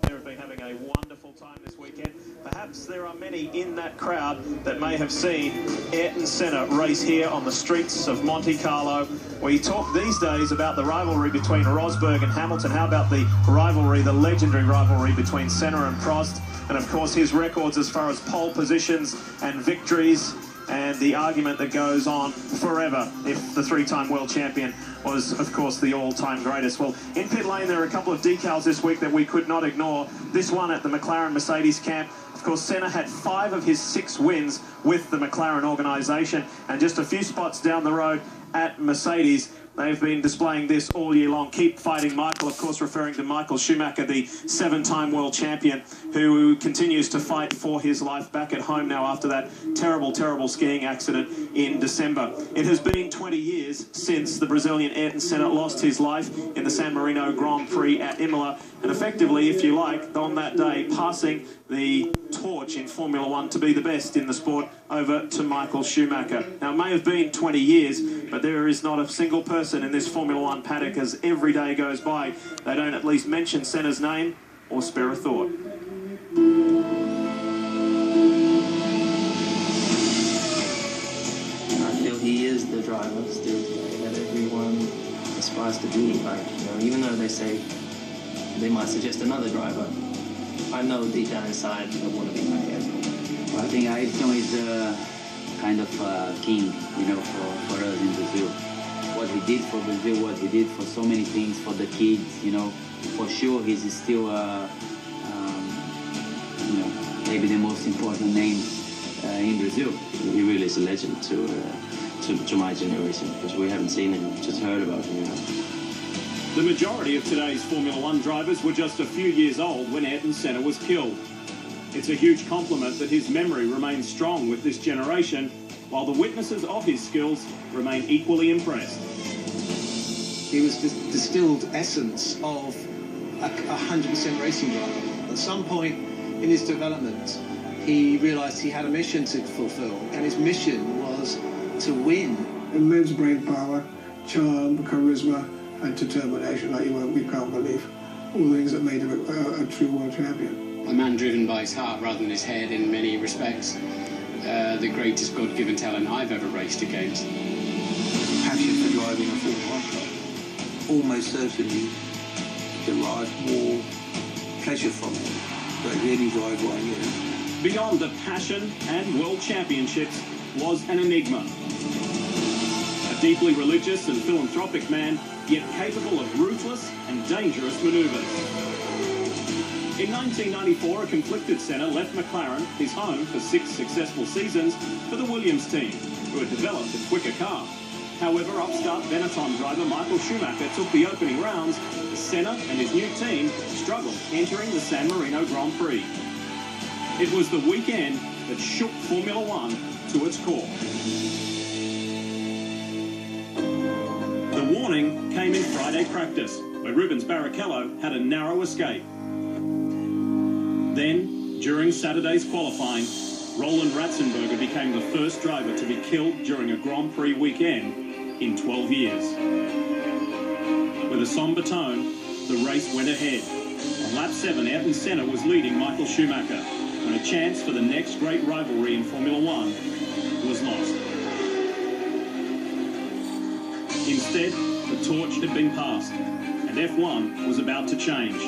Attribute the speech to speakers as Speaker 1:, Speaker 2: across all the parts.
Speaker 1: there have been having a wonderful time this weekend. Perhaps there are many in that crowd that may have seen Ayrton Senna race here on the streets of Monte Carlo. We talk these days about the rivalry between Rosberg and Hamilton. How about the rivalry, the legendary rivalry between Senna and Prost? And of course his records as far as pole positions and victories, and the argument that goes on forever if the three-time world champion was, of course, the all-time greatest. Well, in pit lane, there are a couple of decals this week that we could not ignore. This one at the McLaren-Mercedes camp. Of course, Senna had 5 of his 6 wins with the McLaren organisation, and just a few spots down the road at Mercedes, they've been displaying this all year long. Keep fighting Michael, of course, referring to Michael Schumacher, the 7-time world champion, who continues to fight for his life back at home now after that terrible, terrible skiing accident in December. It has been 20 years since the Brazilian Ayrton Senna lost his life in the San Marino Grand Prix at Imola, and effectively, if you like, on that day, passing the torch in Formula One to be the best in the sport over to Michael Schumacher. Now, it may have been 20 years, but there is not a single person in this Formula One paddock, as every day goes by, they don't at least mention Senna's name or spare a thought.
Speaker 2: I feel he is the driver still that everyone aspires to be. Like, you know, even though they say they might suggest another driver, I know deep down inside I want to be like Ayrton.
Speaker 3: Well, I think Ayrton is kind of king, you know, for us in Brazil. What he did for Brazil, what he did for so many things, for the kids, you know, for sure he's still, you know, maybe the most important name in Brazil.
Speaker 4: He really is a legend to my generation, because we haven't seen him, just heard about him, you know.
Speaker 5: The majority of today's Formula One drivers were just a few years old when Ayrton Senna was killed. It's a huge compliment that his memory remains strong with this generation, while the witnesses of his skills remain equally impressed.
Speaker 6: He was the distilled essence of a 100% racing driver. At some point in his development, he realised he had a mission to fulfil, and his mission was to win.
Speaker 7: Immense brain power, charm, charisma, and determination like we can't believe. All the things that made him a true world champion.
Speaker 8: A man driven by his heart rather than his head in many respects. The greatest God-given talent I've ever raced against.
Speaker 9: Passion for driving a Formula One car. Almost certainly derived more pleasure from it than any drive one, you know.
Speaker 5: Beyond the passion and world championships was an enigma. A deeply religious and philanthropic man, yet capable of ruthless and dangerous manoeuvres. In 1994, a conflicted Senna left McLaren, his home for 6 successful seasons, for the Williams team, who had developed a quicker car. However, upstart Benetton driver Michael Schumacher took the opening rounds as Senna and his new team struggled entering the San Marino Grand Prix. It was the weekend that shook Formula One to its core. The warning came in Friday practice, where Rubens Barrichello had a narrow escape. Then, during Saturday's qualifying, Roland Ratzenberger became the first driver to be killed during a Grand Prix weekend in 12 years. With a somber tone, the race went ahead. On lap 7, Ayrton Senna was leading Michael Schumacher, when a chance for the next great rivalry in Formula One was lost. Instead, the torch had been passed, and F1 was about to change.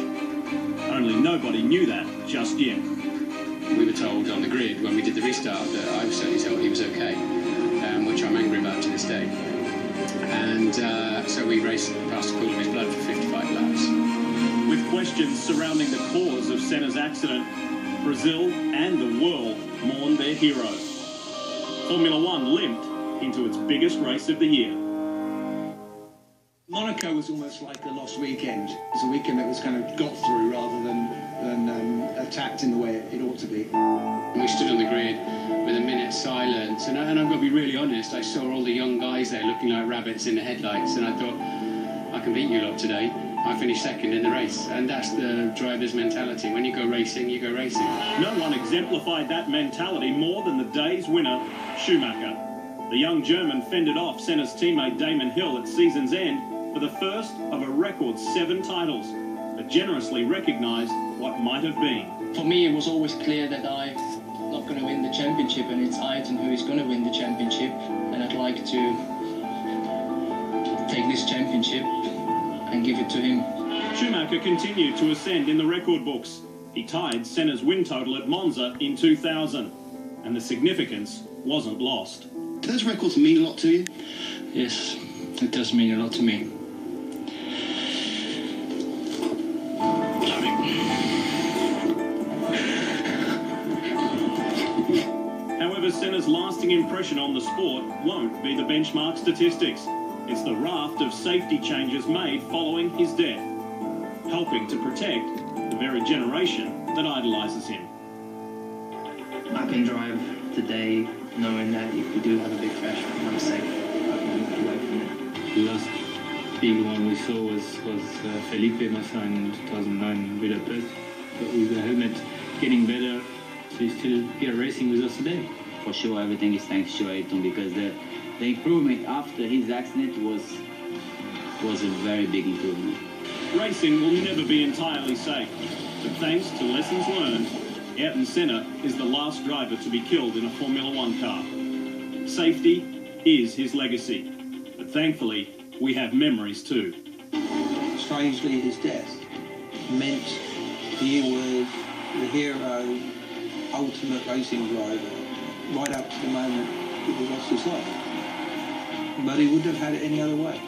Speaker 5: Only nobody knew that just yet.
Speaker 8: We were told on the grid when we did the restart that I was certainly told he was okay, which I'm angry about to this day. And so we raced past the pool of his blood for 55 laps.
Speaker 5: With questions surrounding the cause of Senna's accident, Brazil and the world mourned their hero. Formula One limped into its biggest race of the year.
Speaker 6: Monaco was almost like a lost weekend. It was a weekend that was kind of got through rather than attacked in the way it ought to be.
Speaker 8: We stood on the grid with a minute's silence, and I've got to be really honest, I saw all the young guys there looking like rabbits in the headlights, and I thought, I can beat you lot today. I finished second in the race, and that's the driver's mentality. When you go racing, you go racing.
Speaker 5: No one exemplified that mentality more than the day's winner, Schumacher. The young German fended off Senna's teammate Damon Hill at season's end for the first of a record 7 titles, but generously recognised what might have been.
Speaker 2: For me, it was always clear that I'm not going to win the championship, and it's Ayrton who is going to win the championship. And I'd like to take this championship and give it to him.
Speaker 5: Schumacher continued to ascend in the record books. He tied Senna's win total at Monza in 2000, and the significance wasn't lost.
Speaker 10: Do those records mean a lot to you?
Speaker 2: Yes, it does mean a lot to me.
Speaker 5: However, Senna's lasting impression on the sport won't be the benchmark statistics. It's the raft of safety changes made following his death, helping to protect the very generation that idolises him.
Speaker 2: I can drive today knowing that if we do have a big crash, I'm safe. I can get away from it.
Speaker 11: The last big one we saw was Felipe Massa in 2009 Budapest, but with the helmet getting better, so he's still here racing with us today.
Speaker 3: For sure, everything is thanks to Ayrton, because the improvement after his accident was a very big improvement.
Speaker 5: Racing will never be entirely safe, but thanks to lessons learned, Ayrton Senna is the last driver to be killed in a Formula One car. Safety is his legacy, but thankfully we have memories too.
Speaker 9: Strangely, his death meant he was the hero, ultimate racing driver, right up to the moment that he lost his life. But he wouldn't have had it any other way.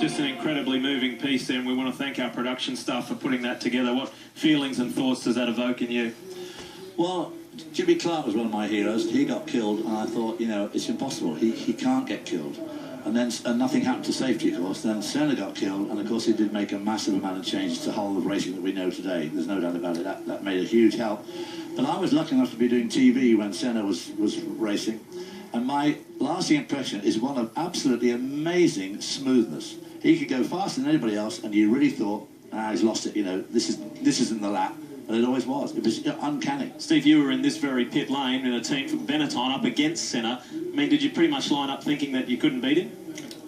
Speaker 1: Just an incredibly moving piece there, and we want to thank our production staff for putting that together. What feelings and thoughts does that evoke in you?
Speaker 12: Well, Jimmy Clark was one of my heroes. He got killed, and I thought, you know, it's impossible. He can't get killed. And then nothing happened to safety, of course. Then Senna got killed, and of course he did make a massive amount of change to the whole of racing that we know today. There's no doubt about it. That made a huge help. But I was lucky enough to be doing TV when Senna was racing, and my lasting impression is one of absolutely amazing smoothness. He could go faster than anybody else, and you really thought, he's lost it. You know, this isn't the lap. And it always was. It was uncanny.
Speaker 1: Steve, you were in this very pit lane in a team from Benetton up against Senna. I mean, did you pretty much line up thinking that you couldn't beat him?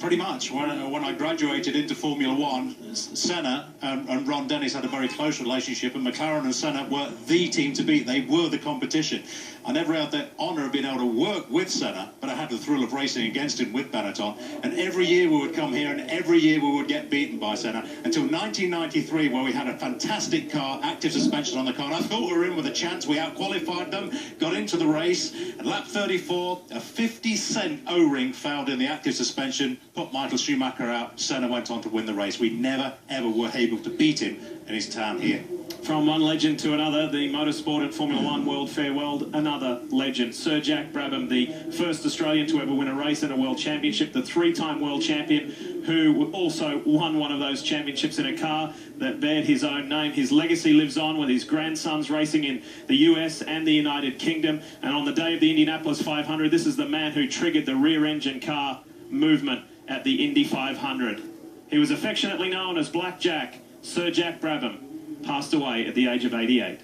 Speaker 13: Pretty much. When I graduated into Formula One, Senna and Ron Dennis had a very close relationship, and McLaren and Senna were the team to beat. They were the competition. I never had the honour of being able to work with Senna, but I had the thrill of racing against him with Benetton. And every year we would come here, and every year we would get beaten by Senna, until 1993, where we had a fantastic car, active suspension on the car. And I thought we were in with a chance. We out-qualified them, got into the race, and lap 34, a 50-cent O-ring fouled in the active suspension, put Michael Schumacher out. Senna went on to win the race. We never, ever were able to beat him in his town here.
Speaker 1: From one legend to another, the motorsport and Formula One world farewelled another legend. Sir Jack Brabham, the first Australian to ever win a race and a world championship, the three-time world champion who also won one of those championships in a car that bared his own name. His legacy lives on with his grandsons racing in the US and the United Kingdom. And on the day of the Indianapolis 500, this is the man who triggered the rear-engine car movement at the Indy 500. He was affectionately known as Black Jack. Sir Jack Brabham passed away at the age of 88.